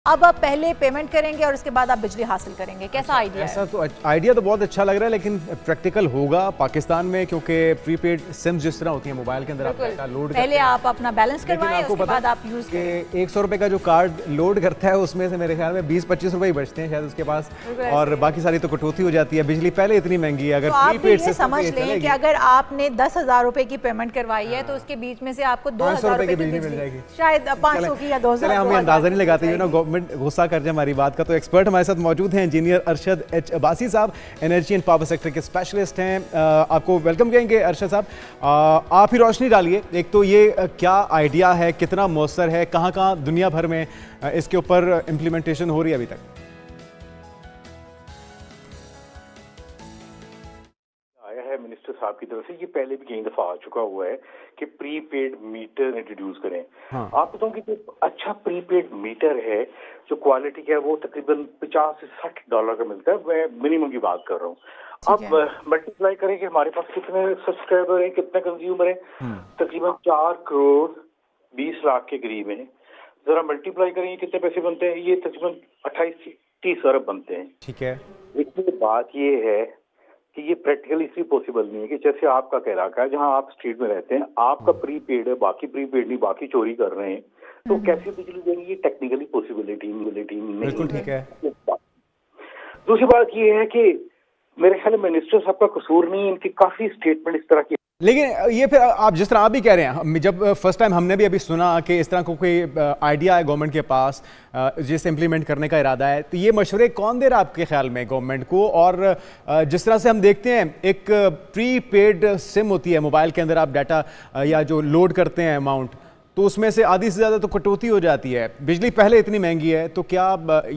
अब आप पहले पेमेंट करेंगे और उसके बाद आप बिजली हासिल करेंगे, कैसा आइडिया है? ऐसा तो आइडिया तो बहुत अच्छा लग रहा है, लेकिन प्रैक्टिकल होगा पाकिस्तान में? क्योंकि प्रीपेड सिम्स जिस तरह होती है मोबाइल के अंदर आप डाटा लोड पहले आप अपना बैलेंस करवाएं, उसके बाद आप यूज करें। 100 रुपए का जो कार्ड लोड करता है उसमें से मेरे ख्याल में 20-25 रुपए ही बचते हैं शायद उसके पास, और बाकी सारी तो कटौती हो जाती है। बिजली पहले इतनी महंगी है, अगर प्रीपेड से समझ लें कि अगर आपने 10,000 रुपए की पेमेंट करवाई है तो उसके बीच में से आपको 2,000 रुपए की बिजली मिल जाएगी, शायद 500 की या 2,000। हम अंदाजा नहीं लगाते ना, गवर्नमेंट गुस्सा कर हमारी बात का। तो एक्सपर्ट हमारे साथ मौजूद हैं, इंजीनियर अरशद एच अब्बासी साहब, एनर्जी एंड पावर सेक्टर के स्पेशलिस्ट हैं। आपको वेलकम कहेंगे अरशद साहब। आप ही रोशनी डालिए, एक तो ये क्या आइडिया है, कितना मौसर है, कहाँ कहाँ दुनिया भर में इसके ऊपर इम्प्लीमेंटेशन हो रही है अभी तक? मिनिस्टर साहब की तरफ से ये पहले भी कई दफा आ चुका हुआ है कि प्रीपेड मीटर इंट्रोड्यूस करें। हाँ। आप बताऊं कि जो अच्छा प्रीपेड मीटर है, जो क्वालिटी है, वो तकरीबन 50 से 60 डॉलर का मिलता है। मैं मिनिमम की बात कर रहा हूँ। अब मल्टीप्लाई करें कि हमारे पास कितने सब्सक्राइबर हैं, कितने कंज्यूमर हैं, तकरीबन 4 करोड़ 20 लाख के करीब है। जरा मल्टीप्लाई करें कितने पैसे बनते हैं, ये तकरीबन 28 से 30 अरब बनते हैं। ठीक है। इसलिए बात ये है कि ये प्रैक्टिकली इसलिए पॉसिबल नहीं है कि जैसे आपका कह रहा है, जहां आप स्ट्रीट में रहते हैं, आपका प्रीपेड है, बाकी प्रीपेड नहीं, बाकी चोरी कर रहे हैं, तो कैसे बिजली देंगे? ये टेक्निकली पॉसिबिलिटी नहीं। बिल्कुल ठीक है। दूसरी बात ये है कि मेरे ख्याल में मिनिस्टर साहब का कसूर नहीं है, इनकी काफी स्टेटमेंट इस तरह की। लेकिन ये फिर आप जिस तरह आप भी कह रहे हैं, जब फर्स्ट टाइम हमने भी अभी सुना कि इस तरह को कोई आइडिया है गवर्नमेंट के पास जिसे इम्प्लीमेंट करने का इरादा है, तो ये मशवरे कौन दे रहा है आपके ख्याल में गवर्नमेंट को? और जिस तरह से हम देखते हैं एक प्रीपेड सिम होती है मोबाइल के अंदर, आप डाटा या जो लोड करते हैं अमाउंट, तो उसमें से आधी से ज़्यादा तो कटौती हो जाती है। बिजली पहले इतनी महंगी है, तो क्या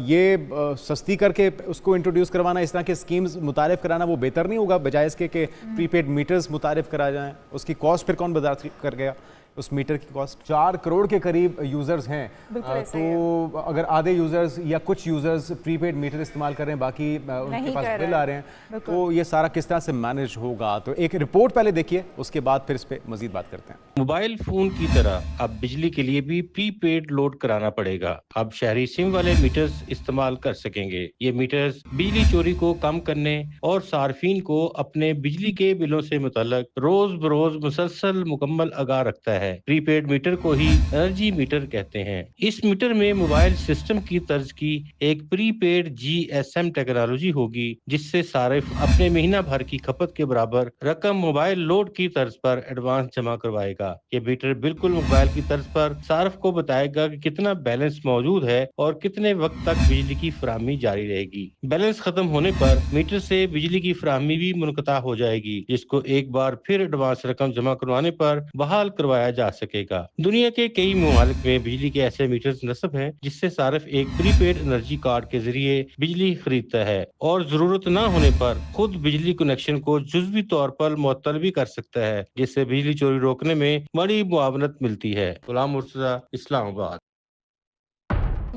ये सस्ती करके उसको इंट्रोड्यूस करवाना, इस तरह के स्कीम्स मुतारिफ कराना, वो बेहतर नहीं होगा बजाय इसके कि प्रीपेड मीटर्स मुतारिफ करा जाएं? उसकी कॉस्ट फिर कौन बर्दाश्त कर गया? उस मीटर की कॉस्ट 4 करोड़ के करीब यूज़र्स हैं, तो अगर आधे यूज़र्स या कुछ यूज़र्स प्रीपेड मीटर इस्तेमाल कर रहे हैं, बाकी उनके पास बिल आ रहे हैं, तो ये सारा किस तरह से मैनेज होगा? तो एक रिपोर्ट पहले देखिए, उसके बाद फिर इस पर मजीद बात करते हैं। मोबाइल फोन की तरह अब बिजली के लिए भी प्रीपेड लोड कराना पड़ेगा। अब शहरी सिम वाले मीटर्स इस्तेमाल कर सकेंगे। ये मीटर्स बिजली चोरी को कम करने और सार्फिन को अपने बिजली के बिलों से मुतल्लक रोज बरोज मुसलसल मुकम्मल आगाह रखता है। प्रीपेड मीटर को ही एनर्जी मीटर कहते हैं। इस मीटर में मोबाइल सिस्टम की तर्ज की एक प्रीपेड GSM टेक्नोलॉजी होगी, जिससे सारिफ अपने महीना भर की खपत के बराबर रकम मोबाइल लोड की तर्ज पर एडवांस जमा करवाएगा। ये मीटर बिल्कुल मोबाइल की तर्ज पर सारिफ को बताएगा कि कितना बैलेंस मौजूद है और कितने वक्त तक बिजली की फराहमी जारी रहेगी। बैलेंस खत्म होने पर मीटर से बिजली की फराहमी भी मुनक़ता हो जाएगी, जिसको एक बार फिर एडवांस रकम जमा करवाने पर बहाल करवाया जा सकेगा। दुनिया के कई ममालिक में बिजली के ऐसे मीटर्स नस्ब हैं, जिससे सारिफ एक प्रीपेड एनर्जी कार्ड के जरिए बिजली खरीदता है और जरूरत न होने पर खुद बिजली कनेक्शन को जुज़वी तौर पर मुअत्तल भी कर सकता है, जिससे बिजली चोरी रोकने में बड़ी मुआवनत मिलती है। गुलाम मुर्तज़ा, इस्लामाबाद।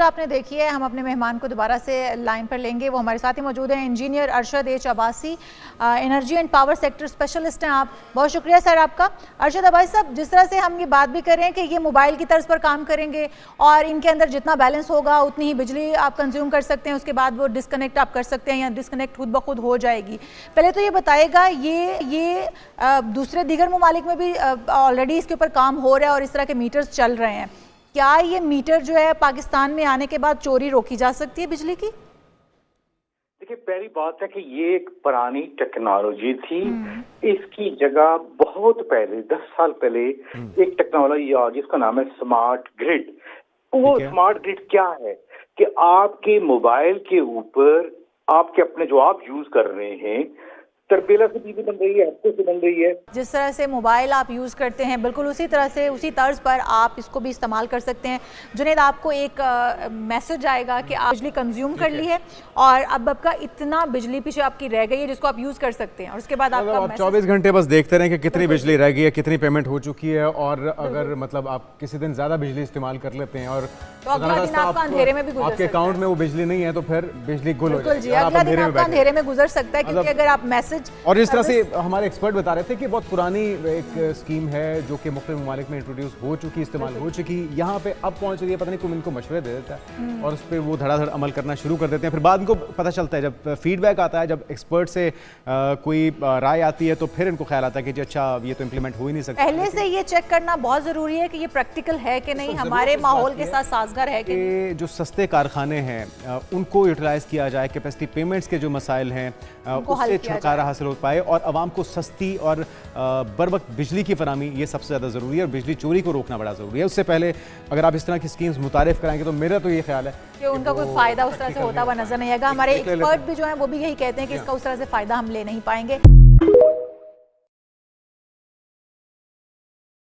आपने देखी है, हम अपने मेहमान को दोबारा से लाइन पर लेंगे। वो हमारे साथ ही मौजूद हैं, engineer Arshad H Abbasi, energy and power sector specialist हैं आप। बहुत शुक्रिया सर आपका। अरशद अब्बासी साहब, जिस तरह से हम ये बात भी कर रहे हैं कि ये मोबाइल की तर्ज पर काम करेंगे और इनके अंदर जितना बैलेंस होगा उतनी ही बिजली आप कंज्यूम कर सकते हैं, उसके बाद वो डिस्कनेक्ट आप कर सकते हैं या डिस्कनेक्ट खुद ब खुद हो जाएगी। पहले तो ये बताएगा, ये दूसरे दीगर ममालिक में भी ऑलरेडी इसके ऊपर काम हो रहा है और इस तरह के मीटर्स चल रहे हैं, क्या ये मीटर जो है पाकिस्तान में आने के बाद चोरी रोकी जा सकती है बिजली की? देखिए, पहली बात है कि ये एक पुरानी टेक्नोलॉजी थी। इसकी जगह बहुत पहले 10 साल पहले एक टेक्नोलॉजी आ, जिसका नाम है स्मार्ट ग्रिड। वो स्मार्ट ग्रिड क्या है कि आपके मोबाइल के ऊपर आपके अपने जो आप यूज कर रहे हैं, तरबेला से बिजली बन रही है, हफ्ते से बन रही है। जिस तरह से मोबाइल आप यूज़ करते हैं, बिल्कुल उसी तरह से उसी तर्ज पर आप इसको भी इस्तेमाल कर सकते हैं। जुनेद, आपको एक मैसेज आएगा कि आप बिजली कंज्यूम कर ली है और अब आपका इतना बिजली पीछे आपकी रह गई है जिसको आप यूज़ कर सकते हैं, और उसके बाद आप 24 घंटे बस देखते रहें कि कितनी बिजली रह गई है, कितनी पेमेंट हो चुकी है, और अगर मतलब आप किसी दिन ज़्यादा बिजली इस्तेमाल कर लेते हैं और तो अगला दिन आपका अंधेरे में भी गुजर आपके अकाउंट में वो बिजली नहीं है, तो फिर बिजली गुल हो जाएगी, अगला दिन आपका अंधेरे में गुजर सकता है। क्योंकि अगर आप मैसेज मैसेज। और जिस तरह से हमारे एक्सपर्ट बता रहे थे कि बहुत पुरानी एक स्कीम है जो कि मुख्तलिफ ममालिक में इंट्रोड्यूस हो चुकी, इस्तेमाल हो चुकी, यहाँ पे अब पहुँच रही है, पता नहीं कौन इनको मशवरे दे देता है और उस पर वो धड़ाधड़ अमल करना शुरू कर देते हैं। फिर बाद इनको पता चलता है, जब फीडबैक आता है, जब एक्सपर्ट से कोई राय आती है, तो फिर इनको ख्याल आता है कि जी अच्छा ये तो इम्प्लीमेंट हो ही नहीं सकता। पहले से ये चेक करना बहुत ज़रूरी है कि ये प्रैक्टिकल है कि नहीं, हमारे माहौल के साथ साजगार है कि जो सस्ते कारखाने हैं उनको यूटिलाइज किया जाए, कैपेसिटी पेमेंट्स के जो मसाइल हैं उससे छुटकारा हासिल हो पाए और आवाम को सस्ती और बर वक्त बिजली की फरामी, ये सबसे ज़्यादा ज़रूरी है और बिजली चोरी को रोकना बड़ा ज़रूरी है। उससे पहले अगर आप इस तरह की स्कीम्स मुतारिफ कराएंगे तो मेरा तो ये ख्याल है कि उनका कोई फ़ायदा उस तरह से होता हुआ नजर नहीं आएगा। हमारे एक्सपर्ट भी जो हैं वो भी यही कहते हैं कि इसका उस तरह से फ़ायदा हम ले नहीं पाएंगे।